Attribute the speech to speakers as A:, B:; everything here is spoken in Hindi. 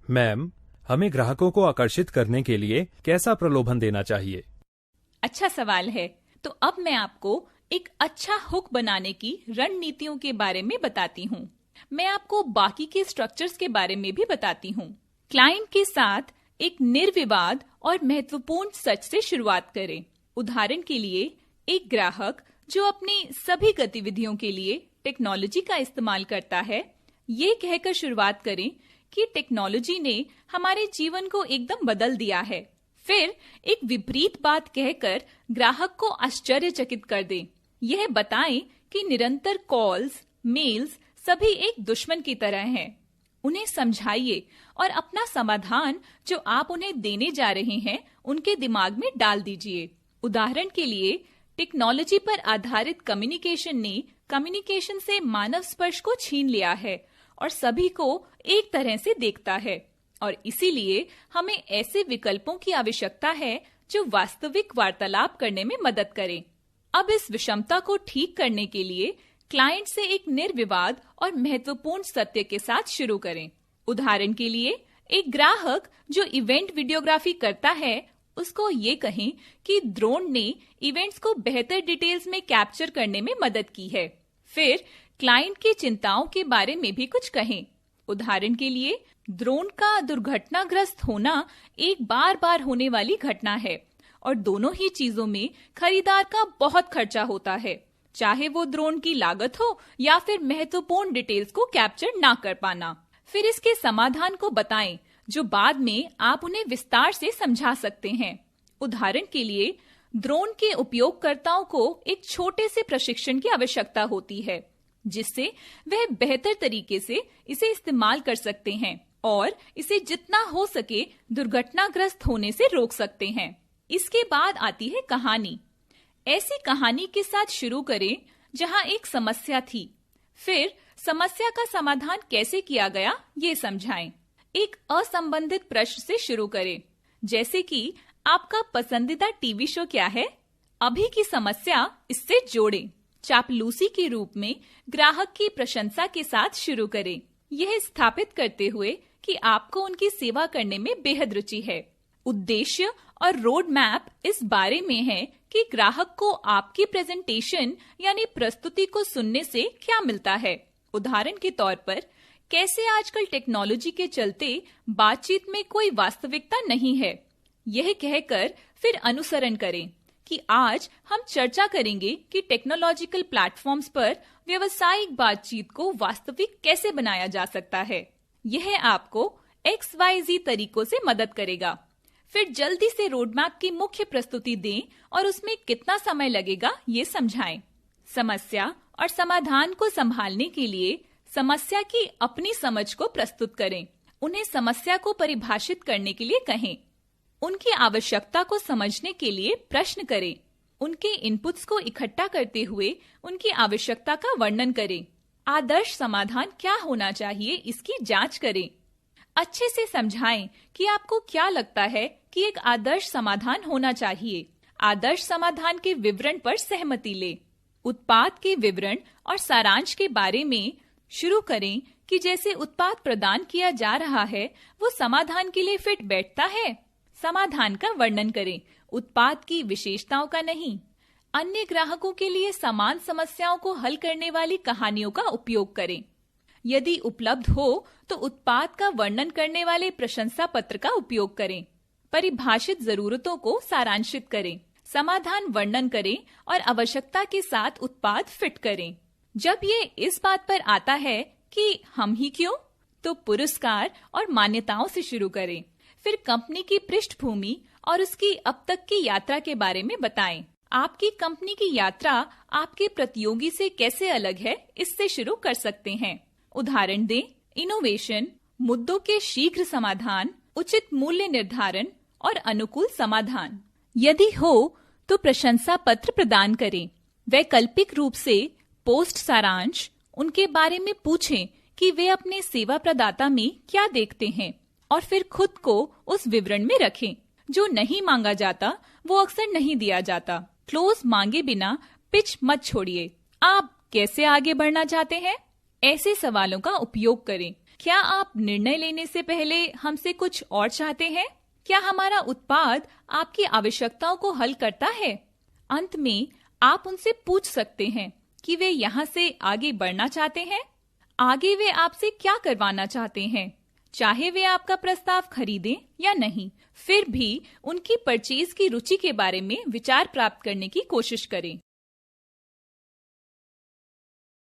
A: मैम, हमें ग्राहकों को आकर्षित करने के लिए कैसा प्रलोभन देना चाहिए?
B: अच्छा सवाल है। तो अब मैं आपको एक अच्छा हुक बनाने की रणनीतियों के बारे में बताती हूँ। मैं आपको बाकी के स्ट्रक्चर्स के बारे में भी बताती हूँ। क्लाइंट के साथ एक निर्विवाद और महत्वपूर्ण सच से शुरुआत करें। उदाहरण के लिए, एक ग्राहक जो अपनी सभी गतिविधियों के लिए टेक्नोलॉजी का इस्तेमाल करता है, ये कहकर शुरुआत करें कि टेक्नोलॉजी ने हमारे जीवन को एकदम बदल दिया है। फिर एक विपरीत बात कहकर ग्राहक को आश्चर्यचकित कर दें। यह बताएं कि निरंतर कॉल्स, मेल्स सभी एक दुश्मन की तरह हैं। उन्हें समझाइए और अपना समाधान जो आप उन्हें देने जा रहे हैं उनके दिमाग में डाल दीजिए। उदाहरण के लिए, टेक्नोलॉजी पर आधारित कम्युनिकेशन ने कम्युनिकेशन से मानव स्पर्श को छीन लिया है और सभी को एक तरह से देखता है, और इसीलिए हमें ऐसे विकल्पों की आवश्यकता है जो वास्तविक वार्तालाप करने में मदद करें। अब इस विषमता को ठीक करने के लिए क्लाइंट से एक निर्विवाद और महत्वपूर्ण सत्य के साथ शुरू करें। उदाहरण के लिए, एक ग्राहक जो इवेंट वीडियोग्राफी करता है, उसको ये कहें कि ड्रोन ने इवेंट्स को बेहतर डिटेल्स में कैप्चर करने में मदद की है। फिर क्लाइंट की चिंताओं के बारे में भी कुछ कहें। उदाहरण के लिए, ड्रोन का दुर्घटनाग्रस्त होना एक बार बार होने वाली घटना है और दोनों ही चीजों में खरीदार का बहुत खर्चा होता है, चाहे वो ड्रोन की लागत हो या फिर महत्वपूर्ण डिटेल्स को कैप्चर ना कर पाना। फिर इसके समाधान को बताएं जो बाद में आप उन्हें विस्तार से समझा सकते हैं। उदाहरण के लिए, ड्रोन के उपयोगकर्ताओं को एक छोटे से प्रशिक्षण की आवश्यकता होती है जिससे वह बेहतर तरीके से इसे इस्तेमाल कर सकते हैं और इसे जितना हो सके दुर्घटनाग्रस्त होने से रोक सकते हैं। इसके बाद आती है कहानी। ऐसी कहानी के साथ शुरू करें जहां एक समस्या थी, फिर समस्या का समाधान कैसे किया गया ये समझाएं। एक असंबंधित प्रश्न से शुरू करें, जैसे कि आपका पसंदीदा टीवी शो क्या है? अभी की समस्या इससे जोड़ें। चापलूसी के रूप में ग्राहक की प्रशंसा के साथ शुरू करें, यह स्थापित करते हुए कि आपको उनकी सेवा करने में बेहद रुचि है। उद्देश्य और रोड मैप इस बारे में है कि ग्राहक को आपकी प्रेजेंटेशन यानी प्रस्तुति को सुनने से क्या मिलता है। उदाहरण के तौर पर, कैसे आजकल टेक्नोलॉजी के चलते बातचीत में कोई वास्तविकता नहीं है। यह कहकर फिर अनुसरण करें कि आज हम चर्चा करेंगे कि टेक्नोलॉजिकल प्लेटफॉर्म्स पर व्यावसायिक बातचीत को वास्तविक कैसे बनाया जा सकता है। यह आपको XYZ तरीकों से मदद करेगा। फिर जल्दी से रोडमैप की मुख्य प्रस्तुति दें और उसमें कितना समय लगेगा ये समझाएं। समस्या और समाधान को संभालने के लिए समस्या की अपनी समझ को प्रस्तुत करें। उन्हें समस्या को परिभाषित करने के लिए कहें। उनकी आवश्यकता को समझने के लिए प्रश्न करें। उनके इनपुट्स को इकट्ठा करते हुए उनकी आवश्यकता का वर्णन करें। आदर्श समाधान क्या होना चाहिए इसकी जांच करें। अच्छे से समझाएं कि आपको क्या लगता है कि एक आदर्श समाधान होना चाहिए। आदर्श समाधान के विवरण पर सहमति लें। उत्पाद के विवरण और सारांश के बारे में शुरू करें कि जैसे उत्पाद प्रदान किया जा रहा है वो समाधान के लिए फिट बैठता है। समाधान का वर्णन करें, उत्पाद की विशेषताओं का नहीं। अन्य ग्राहकों के लिए समान समस्याओं को हल करने वाली कहानियों का उपयोग करें। यदि उपलब्ध हो तो उत्पाद का वर्णन करने वाले प्रशंसा पत्र का उपयोग करें। परिभाषित जरूरतों को सारांशित करें। समाधान वर्णन करें और आवश्यकता के साथ उत्पाद फिट करें। जब ये इस बात पर आता है कि हम ही क्यों, तो पुरस्कार और मान्यताओं से शुरू करें। फिर कंपनी की पृष्ठभूमि और उसकी अब तक की यात्रा के बारे में बताएं। आपकी कंपनी की यात्रा आपके प्रतियोगी से कैसे अलग है, इससे शुरू कर सकते हैं। उदाहरण दें, इनोवेशन, मुद्दों के शीघ्र समाधान, उचित मूल्य निर्धारण और अनुकूल समाधान। यदि हो तो प्रशंसा पत्र प्रदान करें। वैकल्पिक रूप से पोस्ट सारांश, उनके बारे में पूछें कि वे अपने सेवा प्रदाता में क्या देखते हैं और फिर खुद को उस विवरण में रखें। जो नहीं मांगा जाता वो अक्सर नहीं दिया जाता। क्लोज मांगे बिना पिच मत छोड़िए। आप कैसे आगे बढ़ना चाहते हैं? ऐसे सवालों का उपयोग करें क्या आप निर्णय लेने से पहले हमसे कुछ और चाहते हैं? क्या हमारा उत्पाद आपकी आवश्यकताओं को हल करता है? अंत में आप उनसे पूछ सकते हैं कि वे यहाँ से आगे बढ़ना चाहते हैं। आगे वे आपसे क्या करवाना चाहते हैं, चाहे वे आपका प्रस्ताव खरीदें या नहीं। फिर भी उनकी परचेज की रुचि के बारे में विचार प्राप्त करने की कोशिश करें।